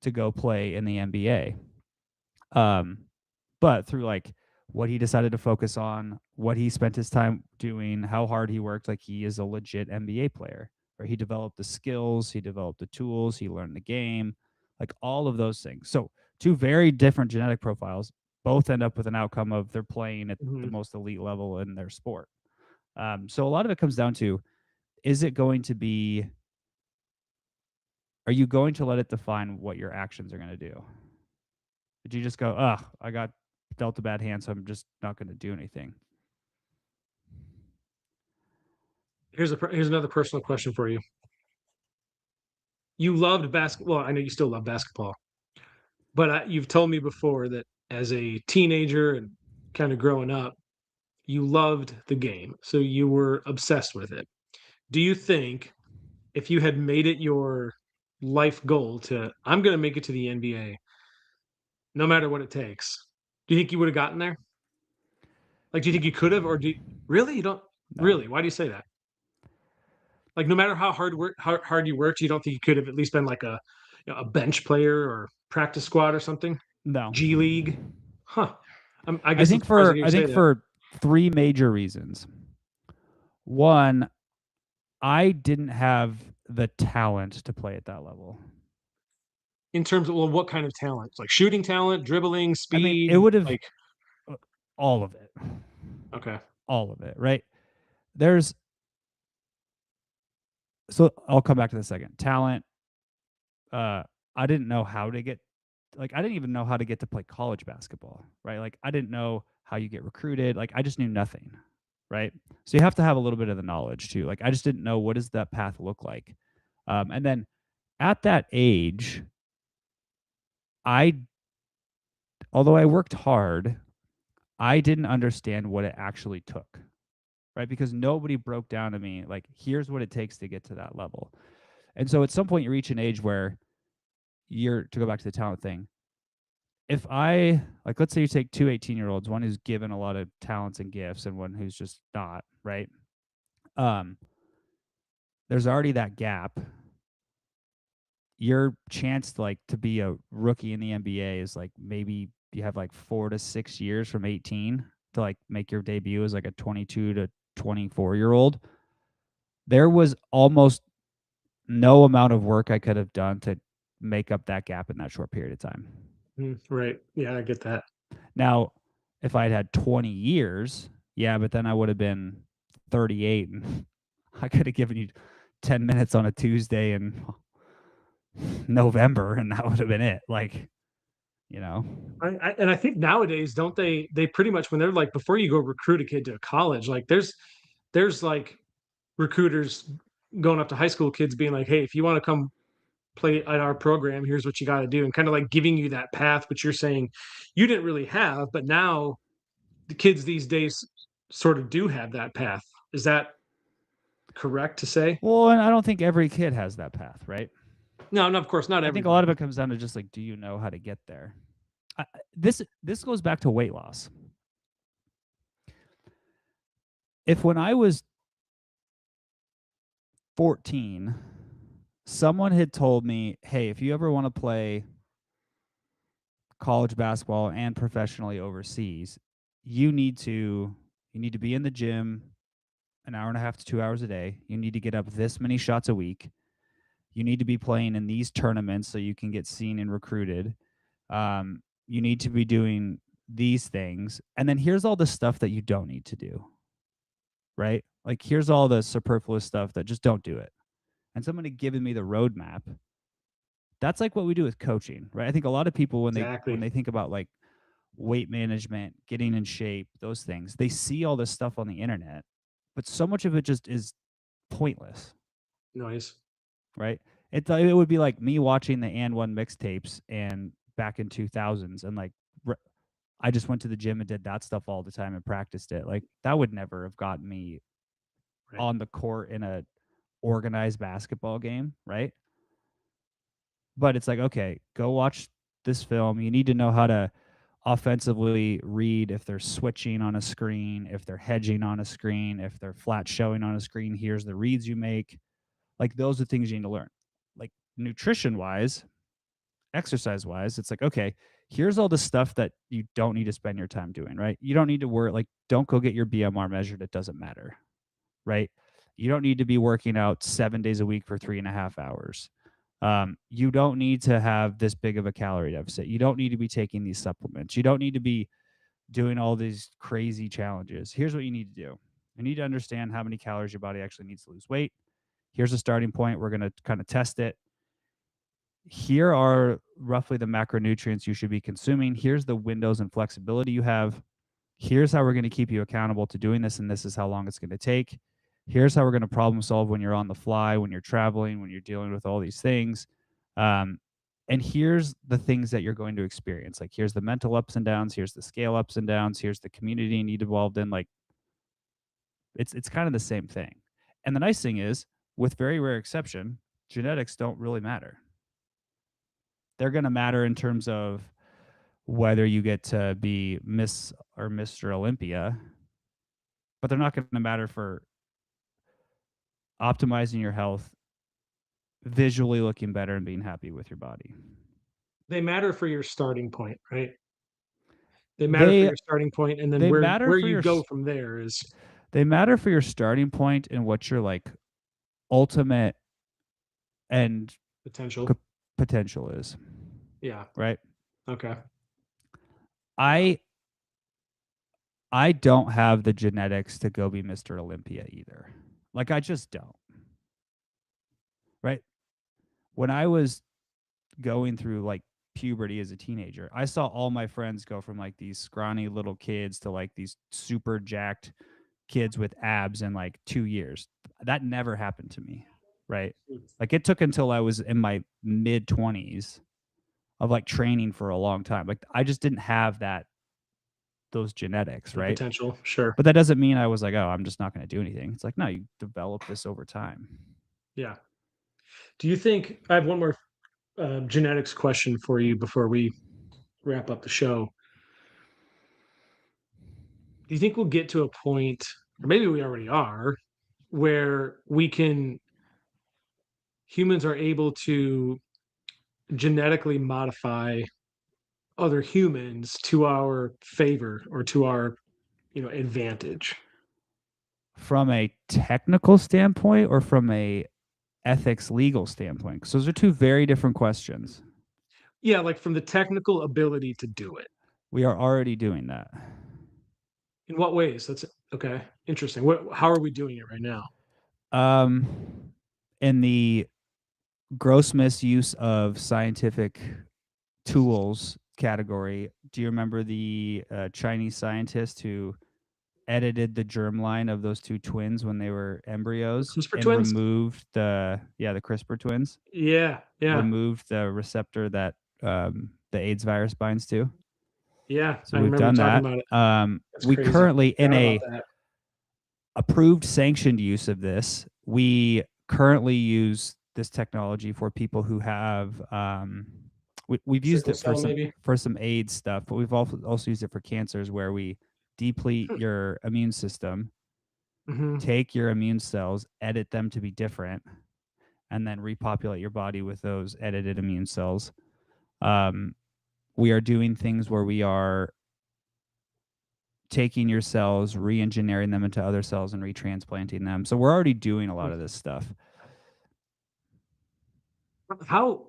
to go play in the NBA. But through like what he decided to focus on, what he spent his time doing, how hard he worked, like he is a legit NBA player. Or he developed the skills, he developed the tools, he learned the game, like all of those things. So two very different genetic profiles both end up with an outcome of they're playing at the Mm-hmm. most elite level in their sport. So a lot of it comes down to, is it going to be, are you going to let it define what your actions are going to do? Did you just go, I got dealt a bad hand, so I'm just not going to do anything. Here's another personal question for you. You loved basketball. Well, I know you still love basketball, but you've told me before that as a teenager and kind of growing up, you loved the game, so you were obsessed with it. Do you think if you had made it your life goal to, I'm going to make it to the NBA, no matter what it takes, do you think you would have gotten there? Like, do you think you could have, or really you don't No, really? Why do you say that? Like, no matter how hard you worked, you don't think you could have at least been like a bench player or practice squad or something? no. G League? Huh. I guess I'm surprised to hear you I say think that. for three major reasons. One, I didn't have the talent to play at that level. In terms of, well, what kind of talent? Like shooting talent, dribbling, I mean, it speed? would have Like, all of it. okay. All of it, right? There's so I'll come back to the second. Talent, I didn't know how to get like I didn't even know how to get to play college basketball, right? Like I didn't know how you get recruited. Like I just knew nothing, right? So you have to have a little bit of the knowledge too. Like I just didn't know what does that path look like. And then at that age, I although I worked hard, I didn't understand what it actually took, right? Because nobody broke down to me like here's what it takes to get to that level. And so at some point you reach an age where you're to go back to the talent thing. If I like let's say you take two 18-year-olds, one who's given a lot of talents and gifts and one who's just not, right? Um there's already that gap. Your chance like to be a rookie in the NBA is like maybe you have like 4 to 6 years from 18 to like make your debut as like a 22 to 24-year-old. There was almost no amount of work I could have done to make up that gap in that short period of time. Right. Yeah, I get that. Now, if I'd had 20 years, yeah, but then I would have been 38 and I could have given you 10 minutes on a Tuesday in November and that would have been it. Like, you know. And I think nowadays, don't they pretty much when they're like before you go recruit a kid to college, like there's like recruiters going up to high school kids being like, hey, if you want to come play at our program, here's what you got to do, and kind of like giving you that path, which you're saying you didn't really have, but now the kids these days sort of do have that path. Is that correct to say? Well, and I don't think every kid has that path, right? No, no, of course not I think a lot of everybody. it comes down to just like, do you know how to get there? This goes back to weight loss. If when I was 14, someone had told me, "Hey, if you ever want to play college basketball and professionally overseas, you need to be in the gym an hour and a half to 2 hours a day. You need to get up this many shots a week. You need to be playing in these tournaments so you can get seen and recruited. You need to be doing these things. And then here's all the stuff that you don't need to do, right? Like here's all the superfluous stuff that just don't do it." And someone had given me the roadmap. That's like what we do with coaching, right? I think a lot of people when Exactly. they think about like weight management, getting in shape, those things, they see all this stuff on the internet, but so much of it just is pointless, Noise. right? It would be like me watching the and one mixtapes and back in 2000s and like I just went to the gym and did that stuff all the time and practiced it. Like that would never have gotten me Right. on the court in a organized basketball game, right? But it's like, okay, go watch this film. You need to know how to offensively read if they're switching on a screen, if they're hedging on a screen, if they're flat showing on a screen. Here's the reads you make. Like those are things you need to learn. Like nutrition wise, exercise wise, it's like, okay, here's all the stuff that you don't need to spend your time doing, right? You don't need to work, like, don't go get your BMR measured. It doesn't matter, right? You don't need to be working out 7 days a week for 3.5 hours. You don't need to have this big of a calorie deficit. You don't need to be taking these supplements. You don't need to be doing all these crazy challenges. Here's what you need to do. You need to understand how many calories your body actually needs to lose weight. Here's a starting point. We're going to kind of test it. Here are roughly the macronutrients you should be consuming. Here's the windows and flexibility you have. Here's how we're going to keep you accountable to doing this, and this is how long it's going to take. Here's how we're going to problem solve when you're on the fly, when you're traveling, when you're dealing with all these things. And here's the things that you're going to experience. Like, here's the mental ups and downs, here's the scale ups and downs, here's the community you need involved in. Like, it's kind of the same thing. And the nice thing is, with very rare exception, genetics don't really matter. They're going to matter in terms of whether you get to be Miss or Mr. Olympia, but they're not going to matter for optimizing your health, visually looking better, and being happy with your body. They matter for your starting point, right? They matter for your starting point, and then They matter where for you your go from there is they matter for your starting point and what your like ultimate and potential. potential is. Yeah. Right. Okay. I don't have the genetics to go be Mr. Olympia either. Like, I just don't. Right. When I was going through like puberty as a teenager, I saw all my friends go from like these scrawny little kids to like these super jacked kids with abs in like 2 years. That never happened to me, right? Like, it took until I was in my mid 20s of like training for a long time. Like, I just didn't have those genetics, right? Potential, sure. But that doesn't mean I was like, oh, I'm just not going to do anything. It's like, no, you develop this over time. Yeah. Do you think I have one more genetics question for you before we wrap up the show? Do you think we'll get to a point, or maybe we already are, where humans are able to genetically modify other humans to our favor or to our, advantage? From a technical standpoint or from a ethics legal standpoint? Because those are two very different questions. Yeah, like from the technical ability to do it. We are already doing that. In what ways? That's okay. Interesting. How are we doing it right now? In the gross misuse of scientific tools category, do you remember the Chinese scientist who edited the germline of those two twins when they were embryos CRISPR and twins? removed the CRISPR twins? Yeah, yeah. Removed the receptor that the AIDS virus binds to. Yeah, So I we've remember done talking that. about it. That's We crazy. currently, in Forgot a about that. approved sanctioned use of this, we currently use this technology for people who have we've used Sickle it for cell, some maybe? AIDS stuff, but we've also used it for cancers where we deplete your immune system, Mhm. take your immune cells, edit them to be different, and then repopulate your body with those edited immune cells. We are doing things where we are taking your cells, re-engineering them into other cells, and retransplanting them. So we're already doing a lot of this stuff. How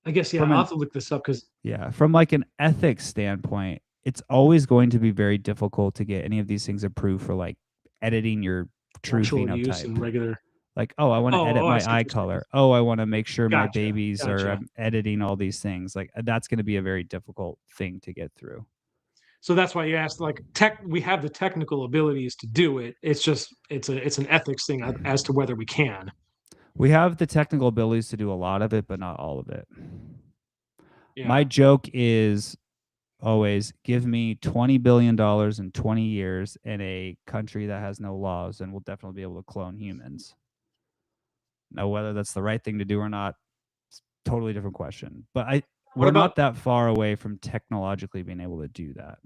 I guess, yeah, From I'll an have to look this up because from like an ethics standpoint, it's always going to be very difficult to get any of these things approved for like editing your true actual use and phenotype. regular. Like, oh, I want to edit I my see what eye you're saying. color. Oh, I want to make sure my Gotcha, babies are gotcha. editing all these things. Like, that's going to be a very difficult thing to get through. So that's why you asked, like, we have the technical abilities to do it. It's just it's an ethics thing as to whether we can. We have the technical abilities to do a lot of it, but not all of it. Yeah. My joke is always, give me $20 billion in 20 years in a country that has no laws, and we'll definitely be able to clone humans. Now, whether that's the right thing to do or not, it's a totally different question. But we're not that far away from technologically being able to do that.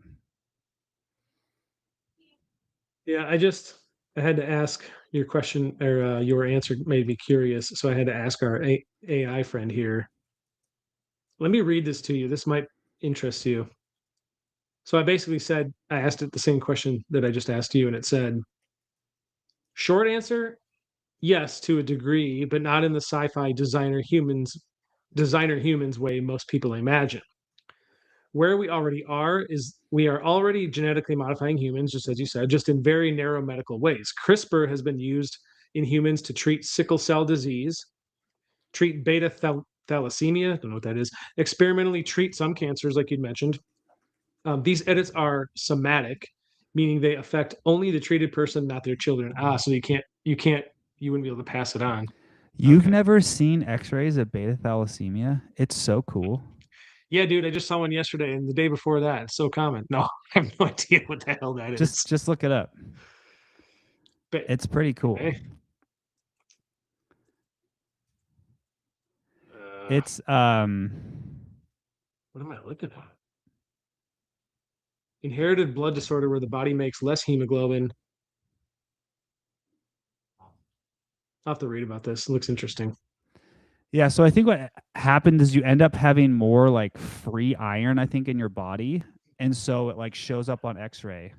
Yeah, I had to ask your question, or your answer made me curious, so I had to ask our AI friend here. Let me read this to you. This might interest you. So I basically said, I asked it the same question that I just asked you, and it said, short answer, yes, to a degree, but not in the sci-fi designer humans way most people imagine. Where we already are is we are already genetically modifying humans, just as you said, just in very narrow medical ways. CRISPR has been used in humans to treat sickle cell disease, treat thalassemia, don't know what that is, experimentally treat some cancers, like you'd mentioned. These edits are somatic, meaning they affect only the treated person, not their children. So you wouldn't be able to pass it on. You've Okay. never seen X-rays of beta thalassemia? It's so cool. Yeah, dude, I just saw one yesterday and the day before that. It's so common. No, I have no idea what the hell that Just is. just look it up. But It's pretty cool. okay. It's What am I looking at? Inherited blood disorder where the body makes less hemoglobin. I'll have to read about this. It looks interesting. yeah, so I think what happened is you end up having more like free iron, I think, in your body. And so it like shows up on X-ray.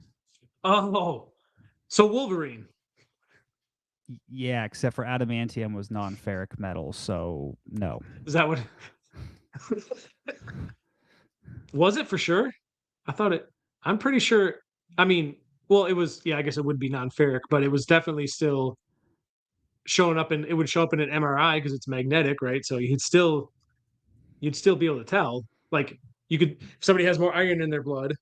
Oh, so Wolverine. Yeah, except for adamantium was non-ferric metal, so no. Is that what was it for sure? I thought it, I'm pretty sure. I mean, well, it was, yeah, I guess it would be non-ferric, but it was definitely still showing up and it would show up in an MRI because it's magnetic, right? So you'd still be able to tell. Like you could, if somebody has more iron in their blood.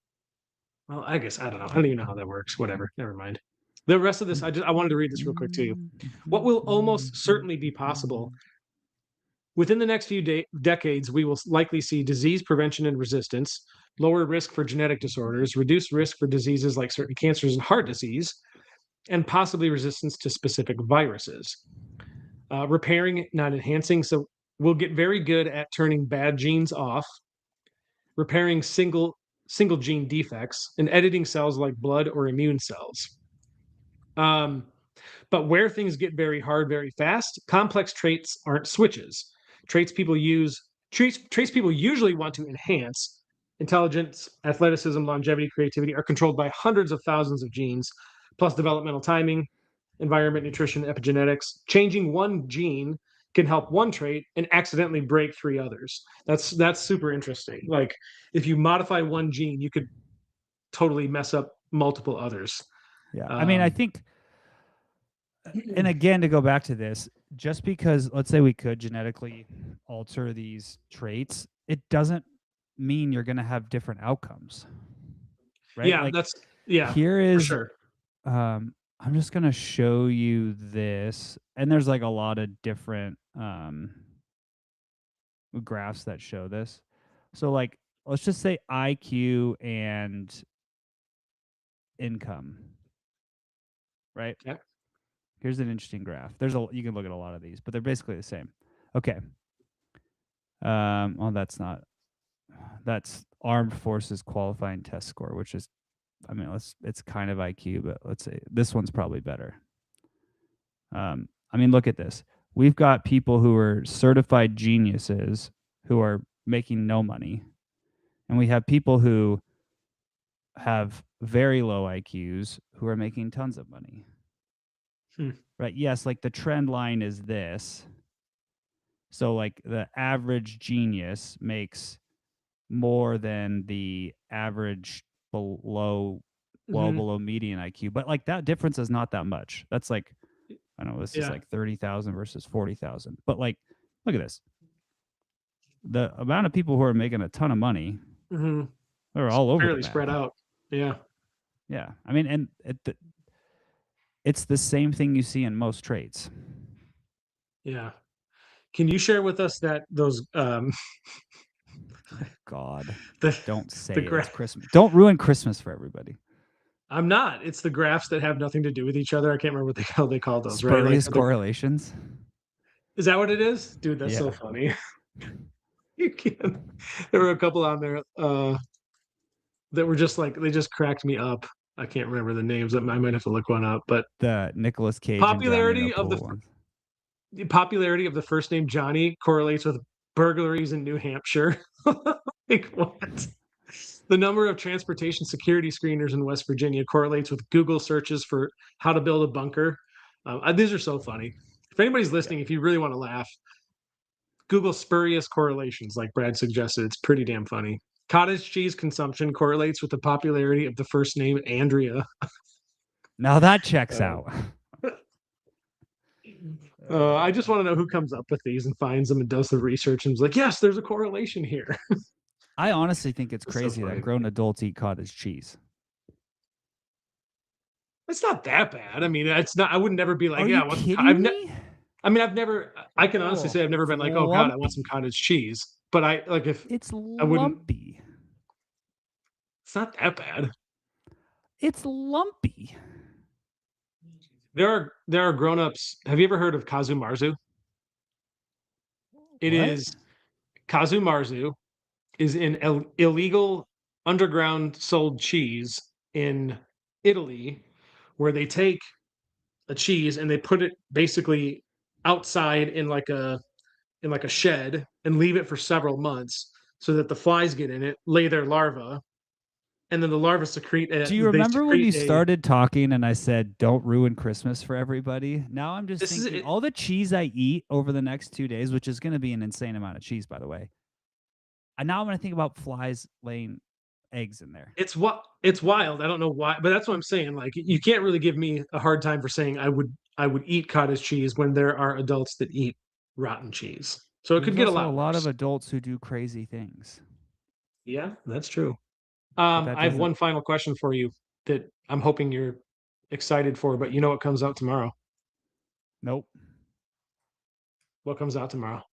Well, I guess I don't know. I don't even know how that works. Whatever. Never mind. The rest of this, I wanted to read this real quick too. What will almost certainly be possible within the next few decades, we will likely see disease prevention and resistance, lower risk for genetic disorders, reduced risk for diseases like certain cancers and heart disease, and possibly resistance to specific viruses. Repairing, not enhancing. So we'll get very good at turning bad genes off, repairing single gene defects, and editing cells like blood or immune cells. Um, but where things get very hard very fast, complex traits aren't switches. Traits people usually want to enhance. Intelligence, athleticism, longevity, creativity are controlled by hundreds of thousands of genes, plus developmental timing, environment, nutrition, epigenetics. Changing one gene can help one trait and accidentally break three others. That's super interesting. Like if you modify one gene, you could totally mess up multiple others. Yeah. I mean, I Um, think and again to go back to this, just because let's say we could genetically alter these traits, it doesn't mean you're going to have different outcomes. Right? yeah, Like yeah, here for is sure. I'm just going to show you this, and there's like a lot of different graphs that show this. So like let's just say IQ and income, right? Yeah. Here's an interesting graph. You can look at a lot of these, but they're basically the same. Okay. Well, that's Armed Forces qualifying test score, which is, I mean, it's kind of IQ, but let's say this one's probably better. I mean, look at this. We've got people who are certified geniuses who are making no money, and we have people who have very low IQs who are making tons of money. Right? Yes, like the trend line is this. So like the average genius makes more than the average below below median IQ. But like that difference is not that much. That's like I don't know, this is like 30,000 versus 40,000. But like look at this. The amount of people who are making a ton of money are all over the Fairly map. spread out. Yeah. Yeah. I mean, and it's the same thing you see in most traits. Yeah. Can you share with us that those God, the don't say the it. It's graph? Christmas. Don't ruin Christmas for everybody. I'm not. It's the graphs that have nothing to do with each other. I can't remember what they call those, right? Like Spurious correlations. is that what it is? Dude, that's so Yeah. funny. You can There were a couple on there that were just like they just cracked me up. I can't remember the names. I might have to look one up, but The Nicolas Cage and Johnny popularity of Depp ones. the popularity of the first name Johnny correlates with burglaries in New Hampshire. Like what? The number of transportation security screeners in West Virginia correlates with Google searches for how to build a bunker. These are so funny. If anybody's listening, if you really want to laugh, Google spurious correlations, like Brad suggested. It's pretty damn funny. Cottage cheese consumption correlates with the popularity of the first name Andrea. Now that checks out. I just want to know who comes up with these and finds them and does the research and is like, yes, there's a correlation here. I honestly think it's It's so crazy that funny. grown adults eat cottage cheese. It's not that bad. I mean, it's not. I would never be like, Are yeah, you I want some. kidding me? I mean, I've never. I can honestly Oh, say I've never it's been like, oh God, I want some lumpy. cottage cheese. But I like if It's I wouldn't. lumpy. It's not that bad. It's lumpy. There are grown ups. Have you ever heard of Kazu Marzu? It What? is Kazu Marzu is an illegal underground sold cheese in Italy, where they take a cheese and they put it basically outside in like a shed and leave it for several months so that the flies get in it, lay their larvae, and then the larvae secrete Do you they remember when secrete you a started talking and I said, don't ruin Christmas for everybody? Now I'm just this is thinking it, all the cheese I eat over the next 2 days, which is going to be an insane amount of cheese, by the way. And now I'm going to think about flies laying eggs in there. it's what it's wild. I don't know why, but that's what I'm saying. Like you can't really give me a hard time for saying I would eat cottage cheese when there are adults that eat rotten cheese. So it could There's get a also a lot lot of worse. adults who do crazy things, Yeah, that's true. but that I have doesn't. one final question for you that I'm hoping you're excited for, but you know what comes out tomorrow? Nope. What comes out tomorrow?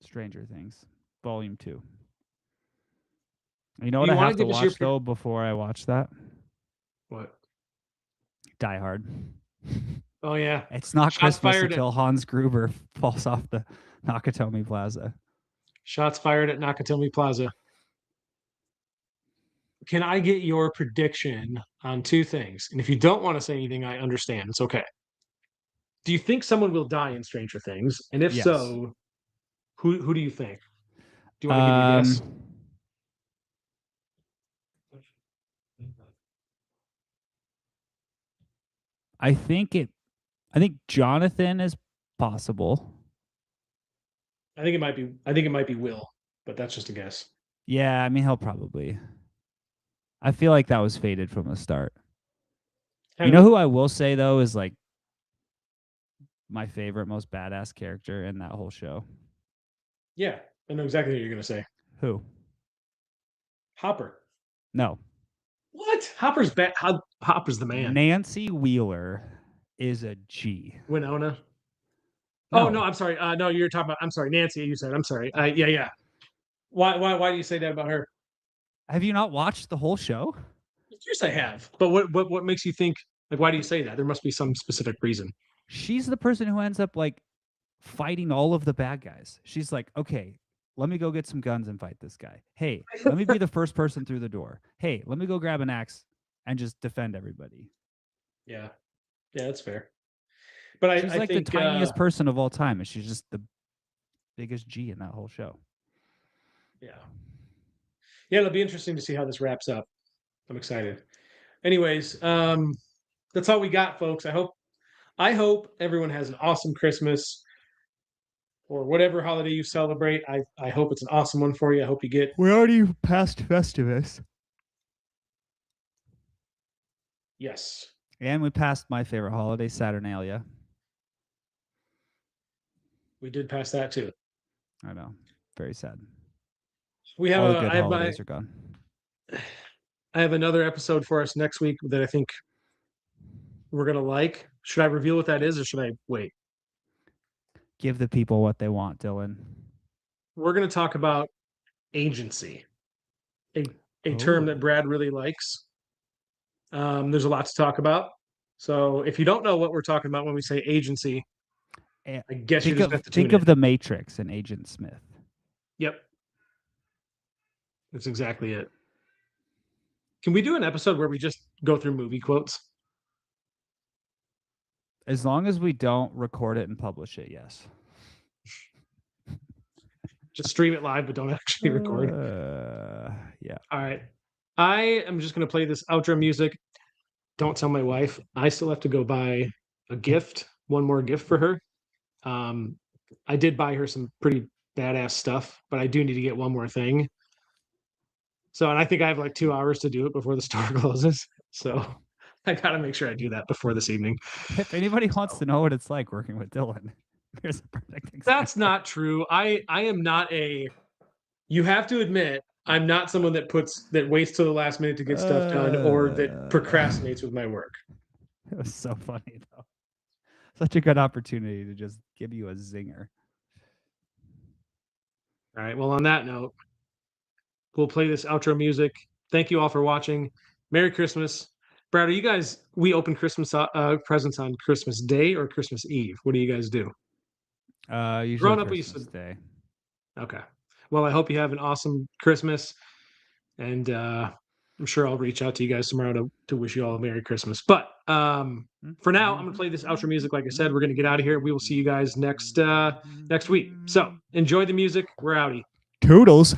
Stranger Things, Volume 2. You know Do what you I want to have to give us your watch, though, before I watch that? what? Die Hard. Oh yeah, It's not shots Christmas fired at until Hans Gruber falls off the Nakatomi Plaza. shots fired at Nakatomi Plaza. Can I get your prediction on two things? And if you don't want to say anything, I understand. It's okay. Do you think someone will die in Stranger Things? And if Yes. so, who do you think? Do you want to give me a guess? Um, I think it. I think Jonathan is possible. I think it might be. I think it might be Will, but that's just a guess. Yeah, I mean he'll probably. I feel like that was fated from the start. You Kind know of. who I will say though is like my favorite, most badass character in that whole show. Yeah, I know exactly what you're gonna say. Who? Hopper. No. What? Hopper's bad. Hopper's the man. Nancy Wheeler is a G. Winona. Oh no, No. I'm sorry. No, you're talking about. I'm sorry, Nancy. You said. I'm sorry. Yeah, yeah. Why do you say that about her? Have you not watched the whole show? Of course I have. But what makes you think? Like, why do you say that? There must be some specific reason. She's the person who ends up like fighting all of the bad guys. She's like, okay, let me go get some guns and fight this guy. Hey, let me be the first person through the door. Hey, let me go grab an axe and just defend everybody. Yeah, yeah, that's fair. But She's I like the think tiniest person of all time, and she's just the biggest G in that whole show. yeah, yeah, it'll be interesting to see how this wraps up. I'm excited. Anyways, that's all we got, folks. I hope everyone has an awesome Christmas or whatever holiday you celebrate. I hope it's an awesome one for you. I hope you get We already passed Festivus. yes. And we passed my favorite holiday, Saturnalia. We did pass that too. I know. Very sad. We have All the a good holidays are gone. I have another episode for us next week that I think we're gonna like. Should I reveal what that is or should I wait? Give the people what they want, Dylan. We're gonna talk about agency, a a term that Oh. Brad really likes. There's a lot to talk about. So if you don't know what we're talking about when we say agency, I guess you're Think just going to of have to tune think in. of the Matrix and Agent Smith. Yep, that's exactly it. Can we do an episode where we just go through movie quotes? As long as we don't record it and publish it, yes. Just stream it live, but don't actually record. Yeah. All right. I am just going to play this outro music. Don't tell my wife. I still have to go buy a gift, one more gift for her. I did buy her some pretty badass stuff, but I do need to get one more thing. So, and I think I have like 2 hours to do it before the store closes. So I gotta make sure I do that before this evening. If anybody wants to know what it's like working with Dylan, here's a perfect example. That's not true. I am not a. You have to admit, I'm not someone that waits till the last minute to get stuff done or that procrastinates with my work. It was so funny though. Such a good opportunity to just give you a zinger. All right. Well, on that note, we'll play this outro music. Thank you all for watching. Merry Christmas. Brad, are you guys, we open Christmas presents on Christmas Day or Christmas Eve? What do you guys do? Usually Growing up, we Christmas used to. Day. Okay. Well, I hope you have an awesome Christmas. And I'm sure I'll reach out to you guys tomorrow to wish you all a Merry Christmas. But for now, I'm gonna play this outro music. Like I said, we're gonna get out of here. We will see you guys next week. So enjoy the music. We're outie. Toodles.